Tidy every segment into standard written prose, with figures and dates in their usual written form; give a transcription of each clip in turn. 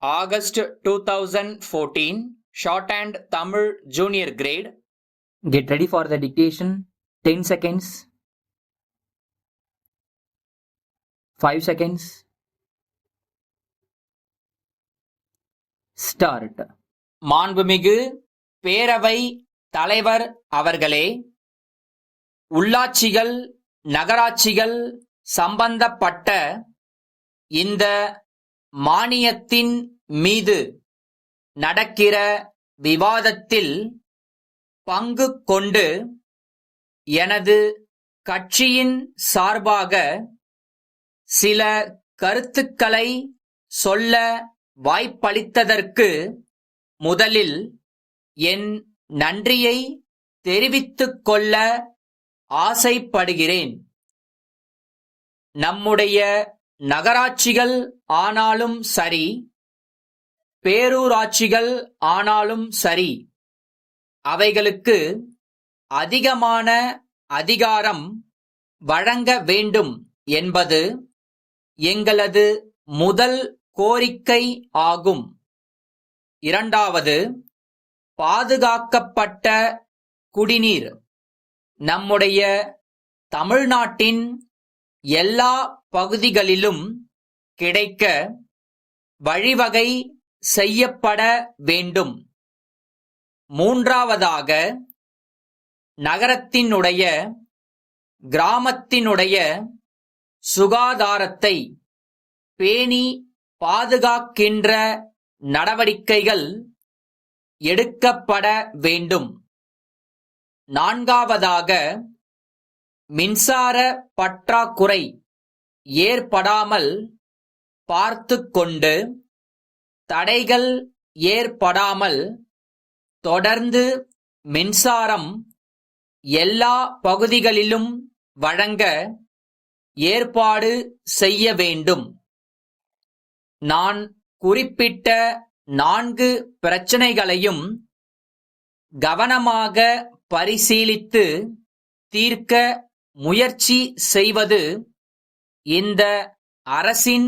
August 2014, Shorthand Tamil Junior Grade. Get ready for the dictation. 10 seconds. 5 seconds. Start. மாண்புமிகு பேரவை தலைவர் அவர்களே, உள்ளாட்சிகள் நகராட்சிகள் சம்பந்தப்பட்ட இந்த மானியத்தின் மீது நடக்கிற விவாதத்தில் பங்கு கொண்டு எனது கட்சியின் சார்பாக சில கருத்துக்களை சொல்ல வாய்ப்பளித்ததற்கு முதலில் என் நன்றியை தெரிவித்துக் கொள்ள ஆசைப்படுகிறேன். நம்முடைய நகராட்சிகள் ஆனாலும் சரி, பேரூராட்சிகள் ஆனாலும் சரி, அவைகளுக்கு அதிகமான அதிகாரம் வழங்க வேண்டும் என்பது எங்களது முதல் கோரிக்கை ஆகும். இரண்டாவது, பாதுகாக்கப்பட்ட குடிநீர் நம்முடைய தமிழ்நாட்டின் எல்லா பகுதிகளிலும் கிடைக்க வழிவகை செய்யப்பட வேண்டும். மூன்றாவதாக, நகரத்தினுடைய கிராமத்தினுடைய சுகாதாரத்தை பேணி பாதுகாக்கின்ற நடவடிக்கைகள் எடுக்கப்பட வேண்டும். நான்காவதாக, மின்சார பற்றாக்குறை ஏற்படாமல் பார்த்துக் கொண்டு தடைகள் ஏற்படாமல் தொடர்ந்து மின்சாரம் எல்லா பகுதிகளிலும் வழங்க ஏற்பாடு செய்ய வேண்டும். நான் குறிப்பிட்ட 4 பிரச்சனைகளையும் கவனமாக பரிசீலித்து தீர்க்க முயற்சி செய்வது இந்த அரசின்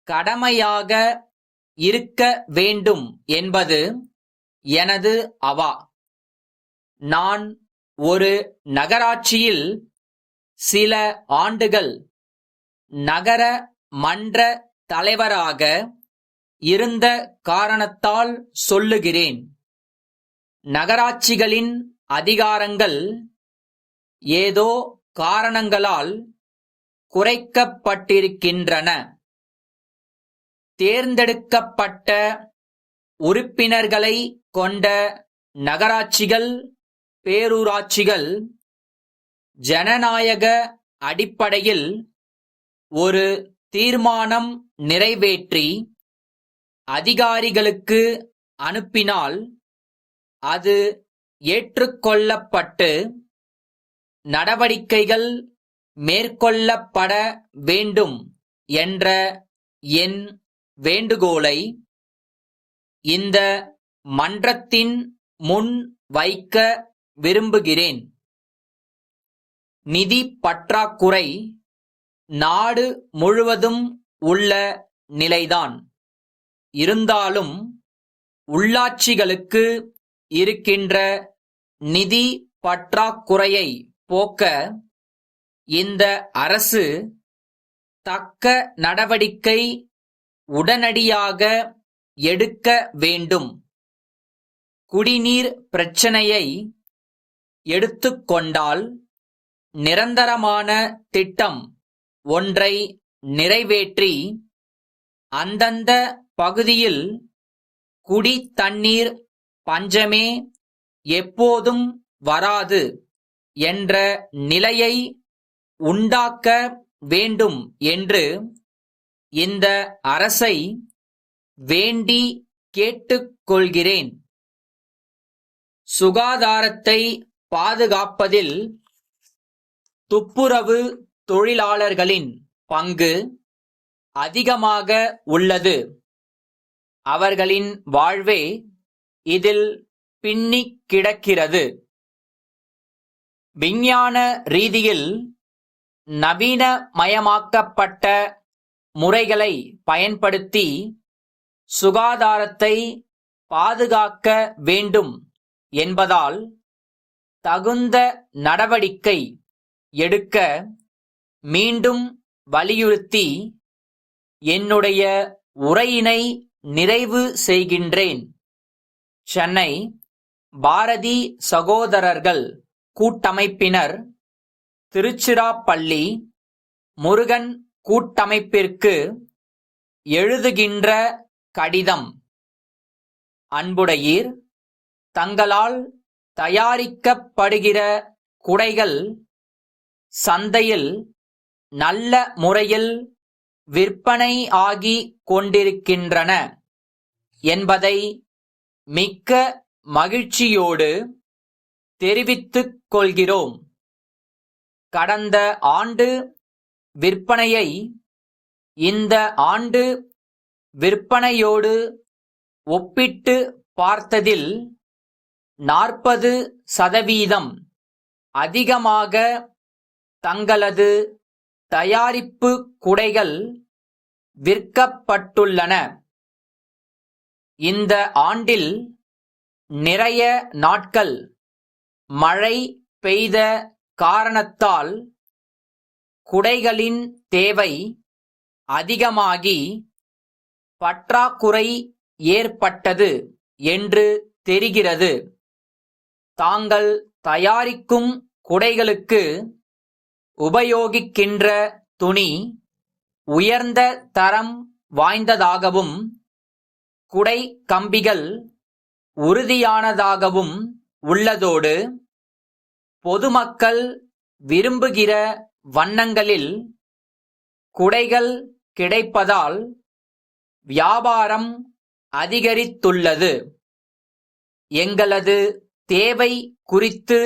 கடமையாக இருக்க வேண்டும் என்பது எனது அவா. நான் ஒரு நகராட்சியில் சில ஆண்டுகள் நகர மன்ற தலைவராக இருந்த காரணத்தால் சொல்லுகிறேன். நகராட்சிகளின் அதிகாரங்கள் ஏதோ காரணங்களால் குறைக்கப்பட்டிருக்கின்றன. தேர்ந்தெடுக்கப்பட்ட உறுப்பினர்களை கொண்ட நகராட்சிகள், பேரூராட்சிகள் ஜனநாயக அடிப்படையில் ஒரு தீர்மானம் நிறைவேற்றி அதிகாரிகளுக்கு அனுப்பினால் அது ஏற்றுக்கொள்ளப்பட்டு நடவடிக்கைகள் மேற்கொள்ளப்பட வேண்டும் என்ற என் வேண்டுகோளை இந்த மன்றத்தின் முன் வைக்க விரும்புகிறேன். நிதி பற்றாக்குறை நாடு முழுவதும் உள்ள நிலைதான். இருந்தாலும் உள்ளாட்சிகளுக்கு இருக்கின்ற நிதி பற்றாக்குறையை போக்க இந்த அரசு தக்க நடவடிக்கை உடனடியாக எடுக்க வேண்டும். குடிநீர் பிரச்சனையை எடுத்துக்கொண்டால் நிரந்தரமான திட்டம் ஒன்றை நிறைவேற்றி அந்தந்த பகுதியில் குடி தண்ணீர் பஞ்சமே எப்போதும் வராது என்ற நிலையை உண்டாக்க வேண்டும் என்று இந்த அரசை வேண்டி கேட்டுக்கொள்கிறேன். சுகாதாரத்தை பாதுகாப்பதில் துப்புரவு தொழிலாளர்களின் பங்கு அதிகமாக உள்ளது. அவர்களின் வாழ்வே இதில் பின்னிக் கிடக்கிறது. விஞ்ஞான ரீதியில் நவீனமயமாக்கப்பட்ட முறைகளை பயன்படுத்தி சுகாதாரத்தை பாதுகாக்க வேண்டும் என்பதால் தகுந்த நடவடிக்கை எடுக்க மீண்டும் வலியுறுத்தி என்னுடைய உரையினை நிறைவு செய்கின்றேன். சென்னை பாரதி சகோதரர்கள் கூட்டமைப்பினர், திருச்சிராப்பள்ளி முருகன் கூட்டமைப்பிற்கு எழுதுகின்ற கடிதம். அன்புடையீர், தங்களால் தயாரிக்கப்படுகிற குடைகள் சந்தையில் நல்ல முறையில் விற்பனை ஆகிக் கொண்டிருக்கின்றன என்பதை மிக்க மகிழ்ச்சியோடு தெரிவித்துக் கொள்கிறோம். கடந்த ஆண்டு விற்பனையை இந்த ஆண்டு விற்பனையோடு ஒப்பிட்டு பார்த்ததில் 40% அதிகமாக தங்களது தயாரிப்பு குடைகள் விற்கப்பட்டுள்ளன. இந்த ஆண்டில் நிறைய நாட்கள் மழை பெய்த காரணத்தால் குடைகளின் தேவை அதிகமாகி பற்றாக்குறை ஏற்பட்டது என்று தெரிகிறது. தாங்கள் தயாரிக்கும் குடைகளுக்கு உபயோகிக்கின்ற துணி உயர்ந்த தரம் வாய்ந்ததாகவும் குடை கம்பிகள் உறுதியானதாகவும் உள்ளதோடு பொதுமக்கள் விரும்புகிற வண்ணங்களில் குடைகள் கிடைப்பதால் வியாபாரம் அதிகரித்துள்ளது. எங்களது தேவை குறித்து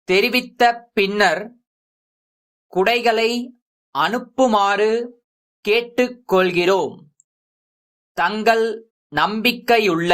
தெரிவித்த பின்னர் குடைகளை அனுப்புமாறு கேட்டுக்கொள்கிறோம். தங்கள் நம்பிக்கையுள்ள